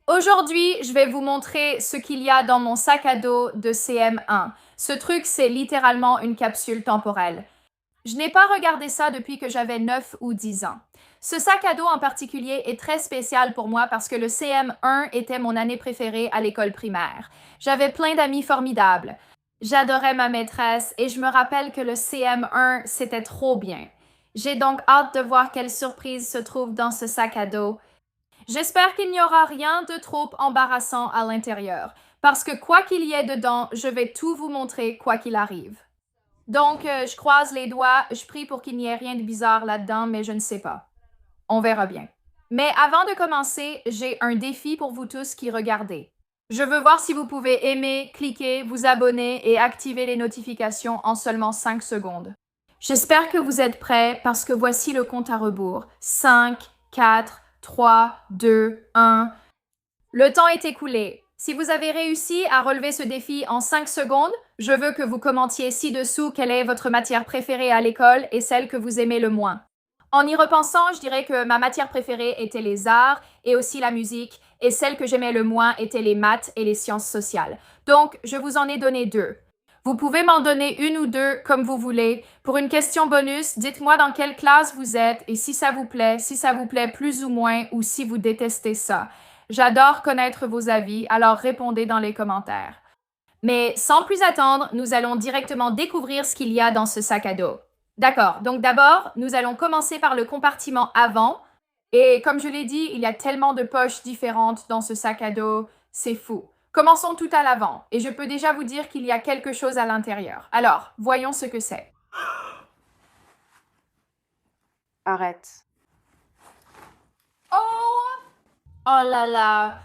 Aujourd'hui, je vais vous montrer ce qu'il y a dans mon sac à dos de CM1. Ce truc, c'est littéralement une capsule temporelle. Je n'ai pas regardé ça depuis que j'avais 9 ou 10 ans. Ce sac à dos en particulier est très spécial pour moi parce que le CM1 était mon année préférée à l'école primaire. J'avais plein d'amis formidables. J'adorais ma maîtresse et je me rappelle que le CM1, c'était trop bien. J'ai donc hâte de voir quelle surprise se trouve dans ce sac à dos. J'espère qu'il n'y aura rien de trop embarrassant à l'intérieur, parce que quoi qu'il y ait dedans, je vais tout vous montrer quoi qu'il arrive. Donc, je croise les doigts, je prie pour qu'il n'y ait rien de bizarre là-dedans, mais je ne sais pas. On verra bien. Mais avant de commencer, j'ai un défi pour vous tous qui regardez. Je veux voir si vous pouvez aimer, cliquer, vous abonner et activer les notifications en seulement 5 secondes. J'espère que vous êtes prêts parce que voici le compte à rebours. 5, 4, 3, 2, 1. Le temps est écoulé. Si vous avez réussi à relever ce défi en 5 secondes, je veux que vous commentiez ci-dessous quelle est votre matière préférée à l'école et celle que vous aimez le moins. En y repensant, je dirais que ma matière préférée était les arts et aussi la musique, et celle que j'aimais le moins était les maths et les sciences sociales. Donc, je vous en ai donné 2. Vous pouvez m'en donner une ou deux comme vous voulez. Pour une question bonus, dites-moi dans quelle classe vous êtes et si ça vous plaît plus ou moins ou si vous détestez ça. J'adore connaître vos avis, alors répondez dans les commentaires. Mais sans plus attendre, nous allons directement découvrir ce qu'il y a dans ce sac à dos. D'accord, donc d'abord, nous allons commencer par le compartiment avant. Et comme je l'ai dit, il y a tellement de poches différentes dans ce sac à dos, c'est fou. Commençons tout à l'avant, et je peux déjà vous dire qu'il y a quelque chose à l'intérieur. Alors, voyons ce que c'est. Arrête. Oh! Oh là là!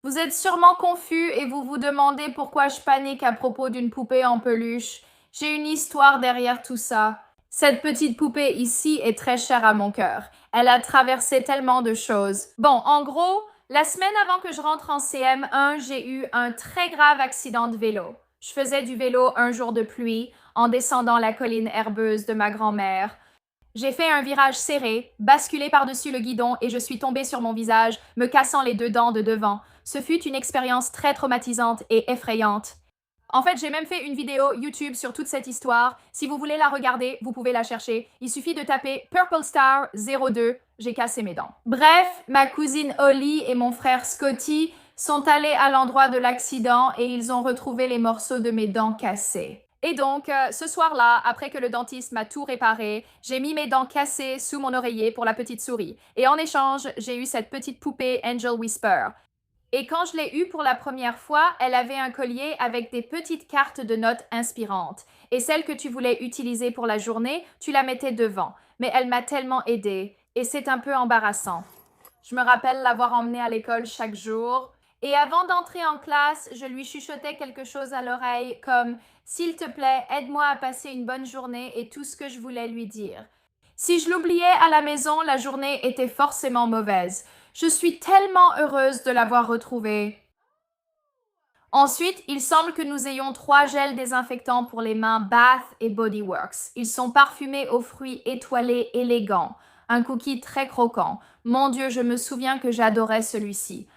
Vous êtes sûrement confus et vous vous demandez pourquoi je panique à propos d'une poupée en peluche. J'ai une histoire derrière tout ça. Cette petite poupée ici est très chère à mon cœur. Elle a traversé tellement de choses. Bon, en gros, la semaine avant que je rentre en CM1, j'ai eu un très grave accident de vélo. Je faisais du vélo un jour de pluie en descendant la colline herbeuse de ma grand-mère. J'ai fait un virage serré, basculé par-dessus le guidon et je suis tombée sur mon visage, me cassant les 2 dents de devant. Ce fut une expérience très traumatisante et effrayante. En fait, j'ai même fait une vidéo YouTube sur toute cette histoire. Si vous voulez la regarder, vous pouvez la chercher. Il suffit de taper Purple Star 02. J'ai cassé mes dents. Bref, ma cousine Holly et mon frère Scotty sont allés à l'endroit de l'accident et ils ont retrouvé les morceaux de mes dents cassées. Et donc, ce soir-là, après que le dentiste m'a tout réparé, j'ai mis mes dents cassées sous mon oreiller pour la petite souris. Et en échange, j'ai eu cette petite poupée Angel Whisper. Et quand je l'ai eue pour la première fois, elle avait un collier avec des petites cartes de notes inspirantes. Et celle que tu voulais utiliser pour la journée, tu la mettais devant. Mais elle m'a tellement aidée. Et c'est un peu embarrassant. Je me rappelle l'avoir emmenée à l'école chaque jour. Et avant d'entrer en classe, je lui chuchotais quelque chose à l'oreille comme « S'il te plaît, aide-moi à passer une bonne journée » et tout ce que je voulais lui dire. Si je l'oubliais à la maison, la journée était forcément mauvaise. Je suis tellement heureuse de l'avoir retrouvée. Ensuite, il semble que nous ayons 3 gels désinfectants pour les mains Bath et Body Works. Ils sont parfumés aux fruits étoilés élégants. Un cookie très croquant. Mon Dieu, je me souviens que j'adorais celui-ci.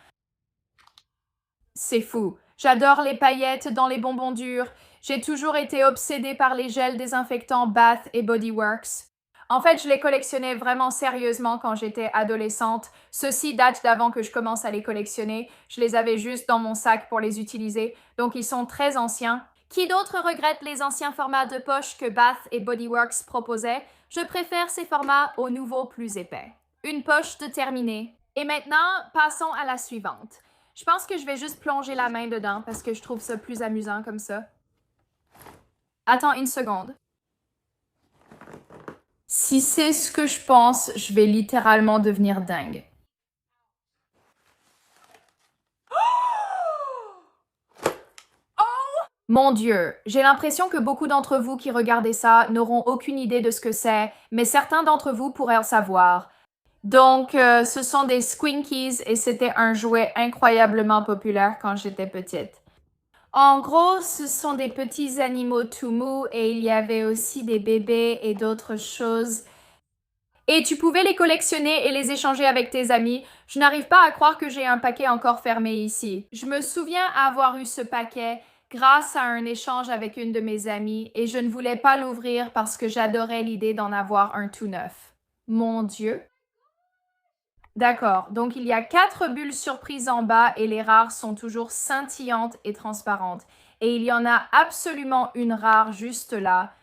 C'est fou. J'adore les paillettes dans les bonbons durs. J'ai toujours été obsédée par les gels désinfectants Bath et Body Works. En fait, je les collectionnais vraiment sérieusement quand j'étais adolescente. Ceux-ci datent d'avant que je commence à les collectionner. Je les avais juste dans mon sac pour les utiliser, donc ils sont très anciens. Qui d'autre regrette les anciens formats de poche que Bath et Body Works proposaient? Je préfère ces formats aux nouveaux plus épais. Une poche de terminée. Et maintenant, passons à la suivante. Je pense que je vais juste plonger la main dedans parce que je trouve ça plus amusant comme ça. Attends une seconde. Si c'est ce que je pense, je vais littéralement devenir dingue. Mon Dieu, j'ai l'impression que beaucoup d'entre vous qui regardez ça n'auront aucune idée de ce que c'est, mais certains d'entre vous pourraient en savoir. Donc, ce sont des Squinkies et c'était un jouet incroyablement populaire quand j'étais petite. En gros, ce sont des petits animaux tout mous et il y avait aussi des bébés et d'autres choses. Et tu pouvais les collectionner et les échanger avec tes amis. Je n'arrive pas à croire que j'ai un paquet encore fermé ici. Je me souviens avoir eu ce paquet grâce à un échange avec une de mes amies et je ne voulais pas l'ouvrir parce que j'adorais l'idée d'en avoir un tout neuf. Mon Dieu. D'accord, donc il y a 4 bulles surprises en bas et les rares sont toujours scintillantes et transparentes. Et il y en a absolument une rare juste là.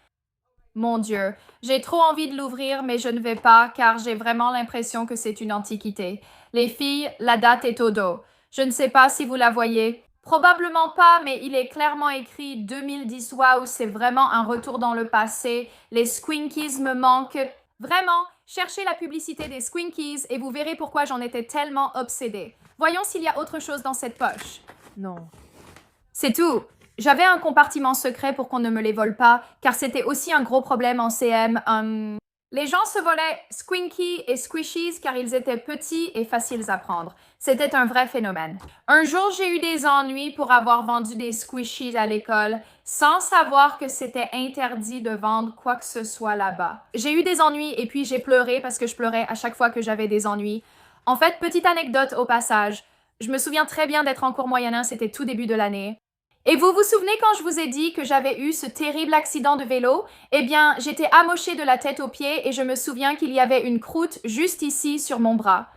Mon Dieu, j'ai trop envie de l'ouvrir, mais je ne vais pas car j'ai vraiment l'impression que c'est une antiquité. Les filles, la date est au dos. Je ne sais pas si vous la voyez. Probablement pas, mais il est clairement écrit 2010. Waouh, c'est vraiment un retour dans le passé. Les Squinkies me manquent. Vraiment, cherchez la publicité des Squinkies et vous verrez pourquoi j'en étais tellement obsédée. Voyons s'il y a autre chose dans cette poche. Non. C'est tout. J'avais un compartiment secret pour qu'on ne me les vole pas, car c'était aussi un gros problème en CM. Les gens se volaient Squinky et Squishies car ils étaient petits et faciles à prendre. C'était un vrai phénomène. Un jour, j'ai eu des ennuis pour avoir vendu des Squishies à l'école, sans savoir que c'était interdit de vendre quoi que ce soit là-bas. J'ai eu des ennuis et puis j'ai pleuré parce que je pleurais à chaque fois que j'avais des ennuis. En fait, petite anecdote au passage. Je me souviens très bien d'être en cours moyen, c'était tout début de l'année. Et vous vous souvenez quand je vous ai dit que j'avais eu ce terrible accident de vélo? Eh bien, j'étais amochée de la tête aux pieds et je me souviens qu'il y avait une croûte juste ici sur mon bras.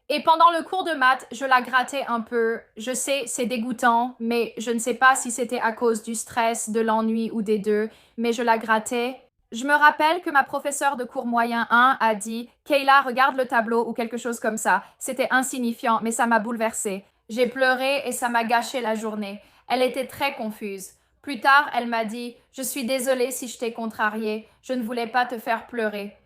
Et pendant le cours de maths, je la grattais un peu. Je sais, c'est dégoûtant, mais je ne sais pas si c'était à cause du stress, de l'ennui ou des deux, mais je la grattais. Je me rappelle que ma professeure de cours moyen 1 a dit Kayla, regarde le tableau ou quelque chose comme ça. C'était insignifiant, mais ça m'a bouleversée. J'ai pleuré et ça m'a gâché la journée. Elle était très confuse. Plus tard, elle m'a dit Je suis désolée si je t'ai contrariée. Je ne voulais pas te faire pleurer.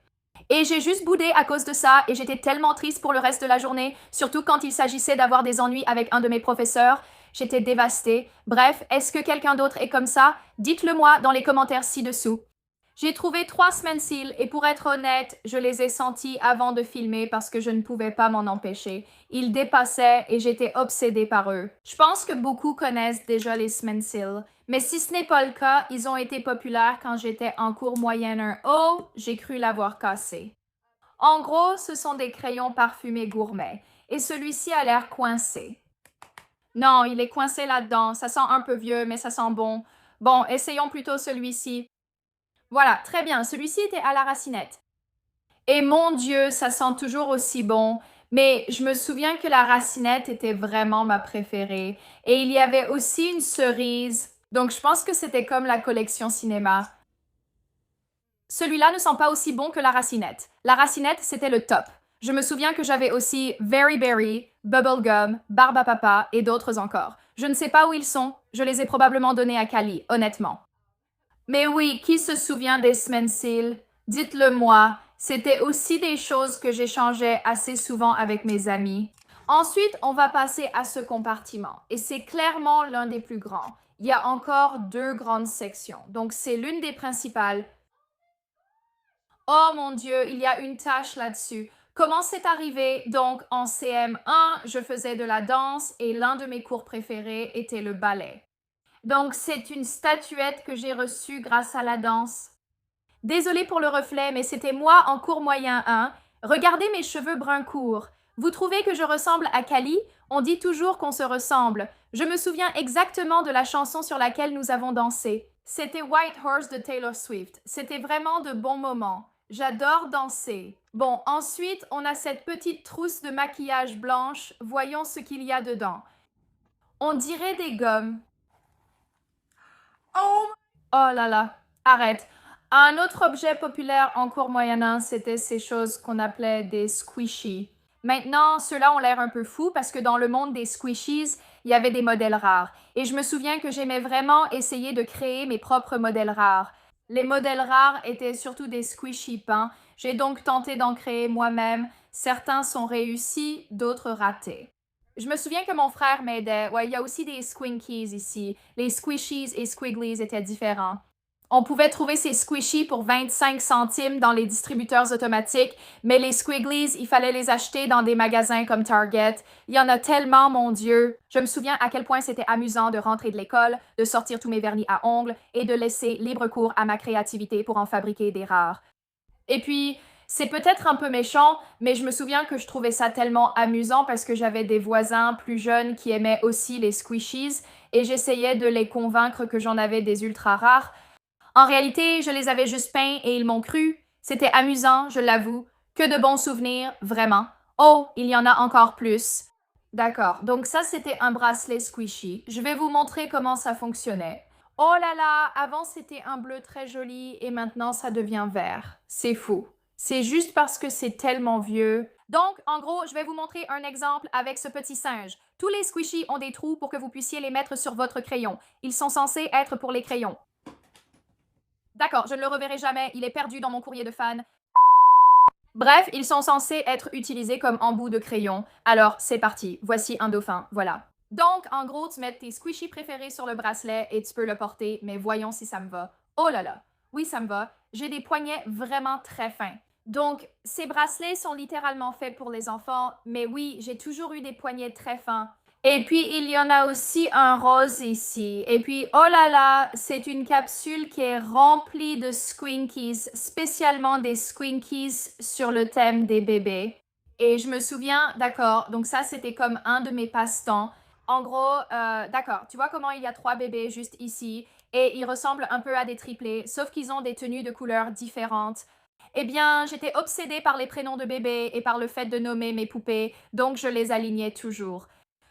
Et j'ai juste boudé à cause de ça et j'étais tellement triste pour le reste de la journée, surtout quand il s'agissait d'avoir des ennuis avec un de mes professeurs. J'étais dévastée. Bref, est-ce que quelqu'un d'autre est comme ça? Dites-le moi dans les commentaires ci-dessous. J'ai trouvé 3 Smensil et pour être honnête, je les ai sentis avant de filmer parce que je ne pouvais pas m'en empêcher. Ils dépassaient et j'étais obsédée par eux. Je pense que beaucoup connaissent déjà les Smensil, mais si ce n'est pas le cas, ils ont été populaires quand j'étais en cours moyenne 1. Oh, j'ai cru l'avoir cassé. En gros, ce sont des crayons parfumés gourmets et celui-ci a l'air coincé. Non, il est coincé là-dedans. Ça sent un peu vieux, mais ça sent bon. Bon, essayons plutôt celui-ci. Voilà, très bien, celui-ci était à la racinette. Et mon Dieu, ça sent toujours aussi bon. Mais je me souviens que la racinette était vraiment ma préférée. Et il y avait aussi une cerise. Donc je pense que c'était comme la collection cinéma. Celui-là ne sent pas aussi bon que la racinette. La racinette, c'était le top. Je me souviens que j'avais aussi Very Berry, Bubblegum, Barbe à Papa et d'autres encore. Je ne sais pas où ils sont. Je les ai probablement donnés à Cali, honnêtement. Mais oui, qui se souvient des Smensil? Dites-le moi. C'était aussi des choses que j'échangeais assez souvent avec mes amis. Ensuite, on va passer à ce compartiment. Et c'est clairement l'un des plus grands. Il y a encore 2 grandes sections. Donc, c'est l'une des principales. Oh mon Dieu, il y a une tache là-dessus. Comment c'est arrivé? Donc, en CM1, je faisais de la danse et l'un de mes cours préférés était le ballet. Donc, c'est une statuette que j'ai reçue grâce à la danse. Désolée pour le reflet, mais c'était moi en cours moyen 1. Regardez mes cheveux bruns courts. Vous trouvez que je ressemble à Cali? On dit toujours qu'on se ressemble. Je me souviens exactement de la chanson sur laquelle nous avons dansé. C'était White Horse de Taylor Swift. C'était vraiment de bons moments. J'adore danser. Bon, ensuite, on a cette petite trousse de maquillage blanche. Voyons ce qu'il y a dedans. On dirait des gommes. Oh là là, arrête. Un autre objet populaire en cours moyen, c'était ces choses qu'on appelait des squishies. Maintenant, ceux-là ont l'air un peu fous parce que dans le monde des squishies, il y avait des modèles rares. Et je me souviens que j'aimais vraiment essayer de créer mes propres modèles rares. Les modèles rares étaient surtout des squishies peints. J'ai donc tenté d'en créer moi-même. Certains sont réussis, d'autres ratés. Je me souviens que mon frère m'aidait. Ouais, il y a aussi des squinkies ici. Les squishies et squigglies étaient différents. On pouvait trouver ces squishies pour 25 centimes dans les distributeurs automatiques, mais les squigglies, il fallait les acheter dans des magasins comme Target. Il y en a tellement, mon Dieu. Je me souviens à quel point c'était amusant de rentrer de l'école, de sortir tous mes vernis à ongles et de laisser libre cours à ma créativité pour en fabriquer des rares. Et puis, C'est peut-être un peu méchant, mais je me souviens que je trouvais ça tellement amusant parce que j'avais des voisins plus jeunes qui aimaient aussi les squishies et j'essayais de les convaincre que j'en avais des ultra rares. En réalité, je les avais juste peints et ils m'ont cru. C'était amusant, je l'avoue. Que de bons souvenirs, vraiment. Oh, il y en a encore plus. D'accord, donc ça c'était un bracelet squishy. Je vais vous montrer comment ça fonctionnait. Oh là là, avant c'était un bleu très joli et maintenant ça devient vert. C'est fou. C'est juste parce que c'est tellement vieux. Donc, en gros, je vais vous montrer un exemple avec ce petit singe. Tous les squishies ont des trous pour que vous puissiez les mettre sur votre crayon. Ils sont censés être pour les crayons. D'accord, je ne le reverrai jamais, il est perdu dans mon courrier de fan. Bref, ils sont censés être utilisés comme embout de crayon. Alors, c'est parti, voici un dauphin, voilà. Donc, en gros, tu mets tes squishies préférés sur le bracelet et tu peux le porter, mais voyons si ça me va. Oh là là, oui, ça me va. J'ai des poignets vraiment très fins. Donc, ces bracelets sont littéralement faits pour les enfants, mais oui, j'ai toujours eu des poignets très fins. Et puis, il y en a aussi un rose ici. Et puis, oh là là, c'est une capsule qui est remplie de squinkies, spécialement des squinkies sur le thème des bébés. Et je me souviens, d'accord, donc ça, c'était comme un de mes passe-temps. En gros, d'accord, tu vois comment il y a 3 bébés juste ici, et ils ressemblent un peu à des triplés, sauf qu'ils ont des tenues de couleurs différentes. Eh bien, j'étais obsédée par les prénoms de bébés et par le fait de nommer mes poupées, donc je les alignais toujours.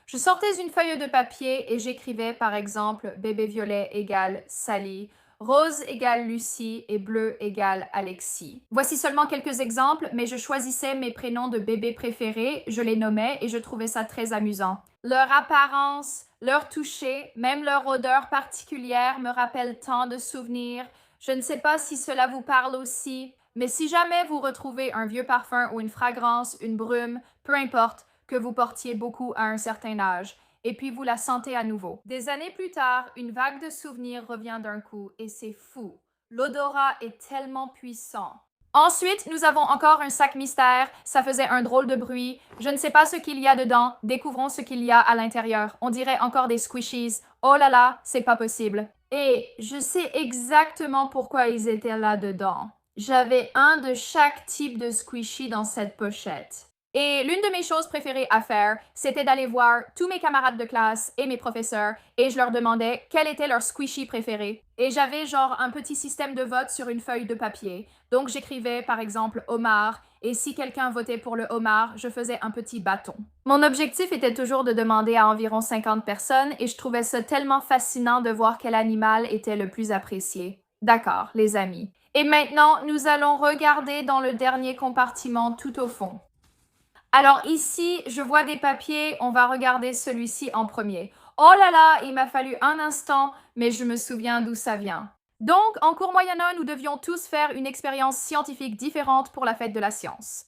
Je sortais une feuille de papier et j'écrivais par exemple bébé violet égale Sally, rose égale Lucie et bleu égale Alexis. Voici seulement quelques exemples, mais je choisissais mes prénoms de bébés préférés, je les nommais et je trouvais ça très amusant. Leur apparence, leur toucher, même leur odeur particulière me rappellent tant de souvenirs. Je ne sais pas si cela vous parle aussi, mais si jamais vous retrouvez un vieux parfum ou une fragrance, une brume, peu importe, que vous portiez beaucoup à un certain âge, et puis vous la sentez à nouveau. Des années plus tard, une vague de souvenirs revient d'un coup, et c'est fou. L'odorat est tellement puissant. Ensuite, nous avons encore un sac mystère. Ça faisait un drôle de bruit. Je ne sais pas ce qu'il y a dedans. Découvrons ce qu'il y a à l'intérieur. On dirait encore des squishies. Oh là là, c'est pas possible. Et je sais exactement pourquoi ils étaient là-dedans. J'avais un de chaque type de squishy dans cette pochette. Et l'une de mes choses préférées à faire, c'était d'aller voir tous mes camarades de classe et mes professeurs et je leur demandais quel était leur squishy préféré. Et j'avais genre un petit système de vote sur une feuille de papier. Donc j'écrivais par exemple homard et si quelqu'un votait pour le homard, je faisais un petit bâton. Mon objectif était toujours de demander à environ 50 personnes et je trouvais ça tellement fascinant de voir quel animal était le plus apprécié. D'accord, les amis. Et maintenant, nous allons regarder dans le dernier compartiment tout au fond. Alors ici, je vois des papiers, on va regarder celui-ci en premier. Oh là là, il m'a fallu un instant, mais je me souviens d'où ça vient. Donc, en cours moyen 1, nous devions tous faire une expérience scientifique différente pour la fête de la science.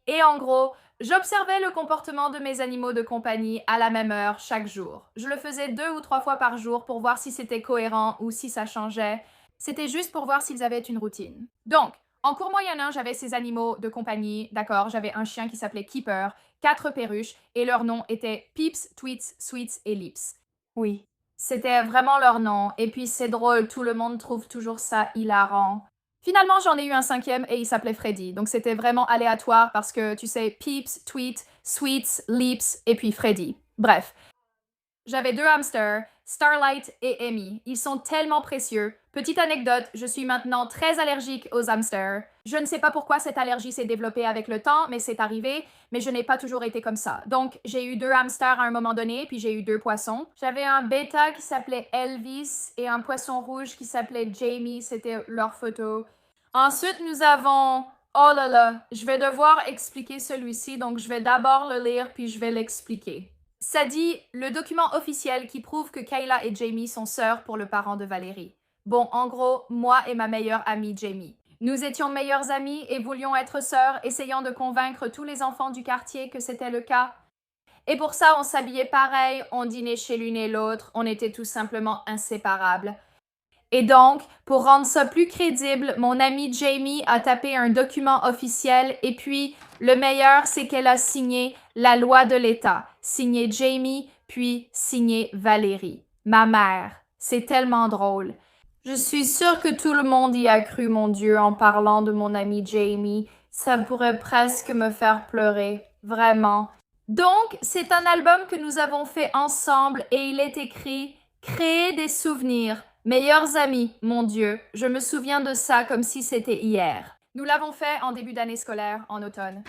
Et en gros, j'observais le comportement de mes animaux de compagnie à la même heure chaque jour. Je le faisais 2 ou 3 fois par jour pour voir si c'était cohérent ou si ça changeait. C'était juste pour voir s'ils avaient une routine. Donc, en cours moyen 1, j'avais ces animaux de compagnie, d'accord, j'avais un chien qui s'appelait Keeper, 4 perruches, et leurs noms étaient Peeps, Tweets, Sweets et Lips. Oui, c'était vraiment leur nom, et puis c'est drôle, tout le monde trouve toujours ça hilarant. Finalement, j'en ai eu un 5e et il s'appelait Freddy, donc c'était vraiment aléatoire parce que, tu sais, Peeps, Tweet, Sweets, Lips, et puis Freddy. Bref. J'avais 2 hamsters, Starlight et Amy. Ils sont tellement précieux. Petite anecdote, je suis maintenant très allergique aux hamsters. Je ne sais pas pourquoi cette allergie s'est développée avec le temps, mais c'est arrivé, mais je n'ai pas toujours été comme ça. Donc, j'ai eu 2 hamsters à un moment donné, puis j'ai eu 2 poissons. J'avais un bêta qui s'appelait Elvis et un poisson rouge qui s'appelait Jamie, c'était leur photo. Ensuite, nous avons... Oh là là, je vais devoir expliquer celui-ci, donc je vais d'abord le lire, puis je vais l'expliquer. Ça dit le document officiel qui prouve que Kayla et Jamie sont sœurs pour le parent de Valérie. Bon, en gros, moi et ma meilleure amie Jamie. Nous étions meilleures amies et voulions être sœurs, essayant de convaincre tous les enfants du quartier que c'était le cas. Et pour ça, on s'habillait pareil, on dînait chez l'une et l'autre, on était tout simplement inséparables. Et donc, pour rendre ça plus crédible, mon amie Jamie a tapé un document officiel et puis, le meilleur, c'est qu'elle a signé la loi de l'État. Signé Jamie, puis signé Valérie, ma mère. C'est tellement drôle. Je suis sûre que tout le monde y a cru, mon Dieu, en parlant de mon amie Jamie. Ça pourrait presque me faire pleurer, vraiment. Donc, c'est un album que nous avons fait ensemble et il est écrit Créer des souvenirs. Meilleurs amis, mon Dieu. Je me souviens de ça comme si c'était hier. Nous l'avons fait en début d'année scolaire, en automne.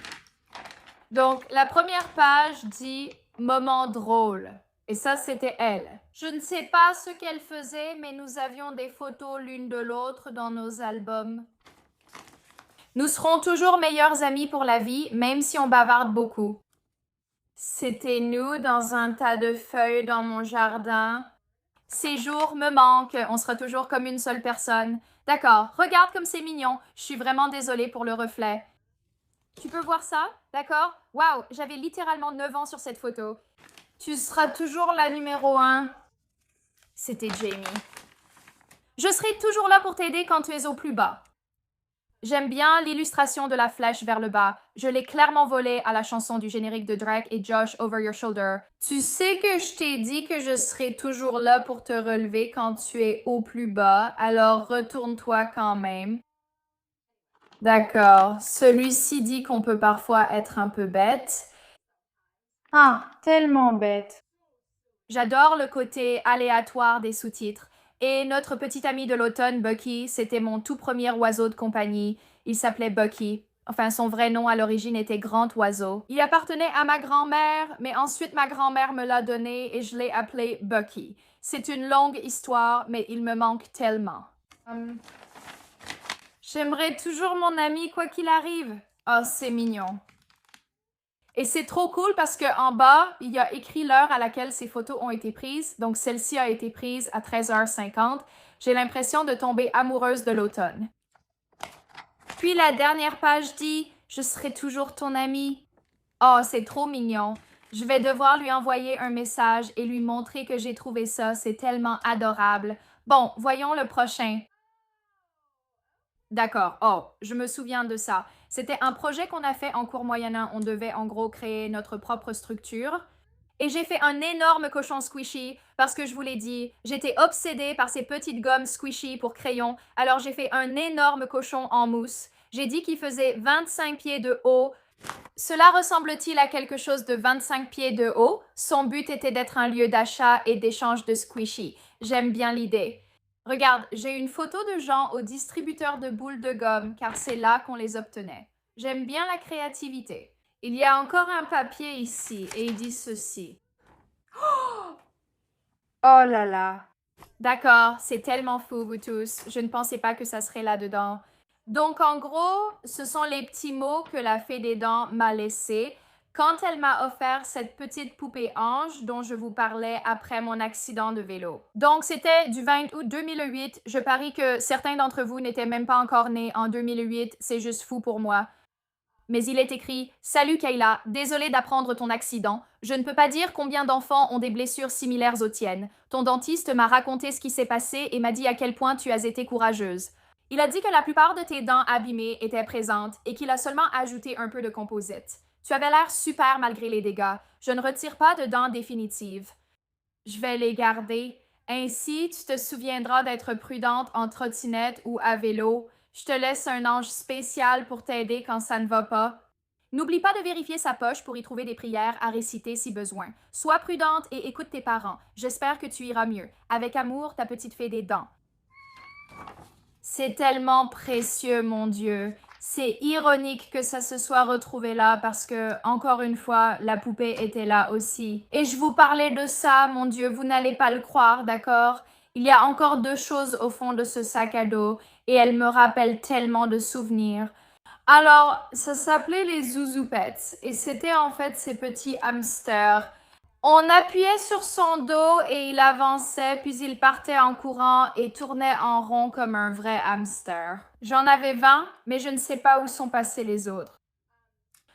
Donc, la première page dit Moment drôle. Et ça, c'était elle. Je ne sais pas ce qu'elle faisait, mais nous avions des photos l'une de l'autre dans nos albums. Nous serons toujours meilleurs amis pour la vie, même si on bavarde beaucoup. C'était nous dans un tas de feuilles dans mon jardin. Ces jours me manquent, on sera toujours comme une seule personne. D'accord, regarde comme c'est mignon. Je suis vraiment désolée pour le reflet. Tu peux voir ça? D'accord? Waouh, j'avais littéralement 9 ans sur cette photo. Tu seras toujours la numéro 1. C'était Jamie. Je serai toujours là pour t'aider quand tu es au plus bas. J'aime bien l'illustration de la flèche vers le bas. Je l'ai clairement volée à la chanson du générique de Drake et Josh Over Your Shoulder. Tu sais que je t'ai dit que je serai toujours là pour te relever quand tu es au plus bas, alors retourne-toi quand même. D'accord. Celui-ci dit qu'on peut parfois être un peu bête. Ah, tellement bête. J'adore le côté aléatoire des sous-titres. Et notre petit ami de l'automne, Bucky, c'était mon tout premier oiseau de compagnie. Il s'appelait Bucky. Enfin, son vrai nom à l'origine était Grand Oiseau. Il appartenait à ma grand-mère, mais ensuite ma grand-mère me l'a donné et je l'ai appelé Bucky. C'est une longue histoire, mais il me manque tellement. J'aimerais toujours mon ami quoi qu'il arrive. Oh, c'est mignon. Et c'est trop cool parce qu'en bas, il y a écrit l'heure à laquelle ces photos ont été prises. Donc, celle-ci a été prise à 13h50. J'ai l'impression de tomber amoureuse de l'automne. Puis la dernière page dit « Je serai toujours ton ami ». Oh, c'est trop mignon. Je vais devoir lui envoyer un message et lui montrer que j'ai trouvé ça. C'est tellement adorable. Bon, voyons le prochain. D'accord. Oh, je me souviens de ça. C'était un projet qu'on a fait en cours moyennant. On devait en gros créer notre propre structure. Et j'ai fait un énorme cochon squishy parce que je vous l'ai dit, j'étais obsédée par ces petites gommes squishy pour crayon. Alors j'ai fait un énorme cochon en mousse. J'ai dit qu'il faisait 25 pieds de haut. Cela ressemble-t-il à quelque chose de 25 pieds de haut? Son but était d'être un lieu d'achat et d'échange de squishy. J'aime bien l'idée. Regarde, j'ai une photo de gens au distributeur de boules de gomme car c'est là qu'on les obtenait. J'aime bien la créativité. Il y a encore un papier ici et il dit ceci. Oh là là. D'accord, c'est tellement fou, vous tous. Je ne pensais pas que ça serait là-dedans. Donc, en gros, ce sont les petits mots que la fée des dents m'a laissés quand elle m'a offert cette petite poupée ange dont je vous parlais après mon accident de vélo. Donc, c'était du 20 août 2008. Je parie que certains d'entre vous n'étaient même pas encore nés en 2008. C'est juste fou pour moi. Mais il est écrit « Salut Kayla, désolé d'apprendre ton accident. Je ne peux pas dire combien d'enfants ont des blessures similaires aux tiennes. Ton dentiste m'a raconté ce qui s'est passé et m'a dit à quel point tu as été courageuse. Il a dit que la plupart de tes dents abîmées étaient présentes et qu'il a seulement ajouté un peu de composite. Tu avais l'air super malgré les dégâts. Je ne retire pas de dents définitives. Je vais les garder. Ainsi, tu te souviendras d'être prudente en trottinette ou à vélo. Je te laisse un ange spécial pour t'aider quand ça ne va pas. N'oublie pas de vérifier sa poche pour y trouver des prières à réciter si besoin. Sois prudente et écoute tes parents. J'espère que tu iras mieux. Avec amour, ta petite fée des dents. C'est tellement précieux, mon Dieu. C'est ironique que ça se soit retrouvé là parce que, encore une fois, la poupée était là aussi. Et je vous parlais de ça, mon Dieu, vous n'allez pas le croire, d'accord? Il y a encore 2 choses au fond de ce sac à dos et elles me rappellent tellement de souvenirs. Alors, ça s'appelait les Zouzou Pets et c'était en fait ces petits hamsters. On appuyait sur son dos et il avançait, puis il partait en courant et tournait en rond comme un vrai hamster. J'en avais 20, mais je ne sais pas où sont passés les autres.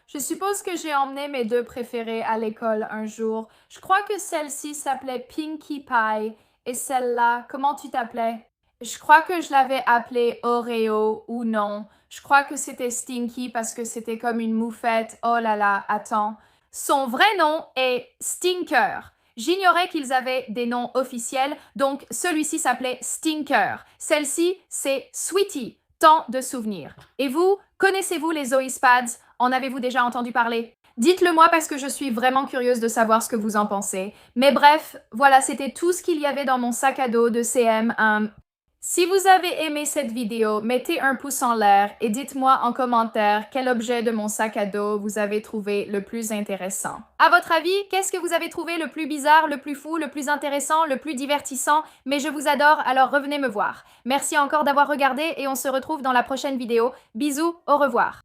Je suppose que j'ai emmené mes 2 préférés à l'école un jour. Je crois que celle-ci s'appelait Pinkie Pie et celle-là, comment tu t'appelais? Je crois que je l'avais appelée Oreo ou non. Je crois que c'était Stinky parce que c'était comme une moufette. Oh là là, attends. Son vrai nom est Stinker. J'ignorais qu'ils avaient des noms officiels, donc celui-ci s'appelait Stinker. Celle-ci, c'est Sweetie. Tant de souvenirs. Et vous, connaissez-vous les Zoe's Pads? En avez-vous déjà entendu parler? Dites-le moi parce que je suis vraiment curieuse de savoir ce que vous en pensez. Mais bref, voilà, c'était tout ce qu'il y avait dans mon sac à dos de CM. Si vous avez aimé cette vidéo, mettez un pouce en l'air et dites-moi en commentaire quel objet de mon sac à dos vous avez trouvé le plus intéressant. À votre avis, qu'est-ce que vous avez trouvé le plus bizarre, le plus fou, le plus intéressant, le plus divertissant? Mais je vous adore, alors revenez me voir. Merci encore d'avoir regardé et on se retrouve dans la prochaine vidéo. Bisous, au revoir.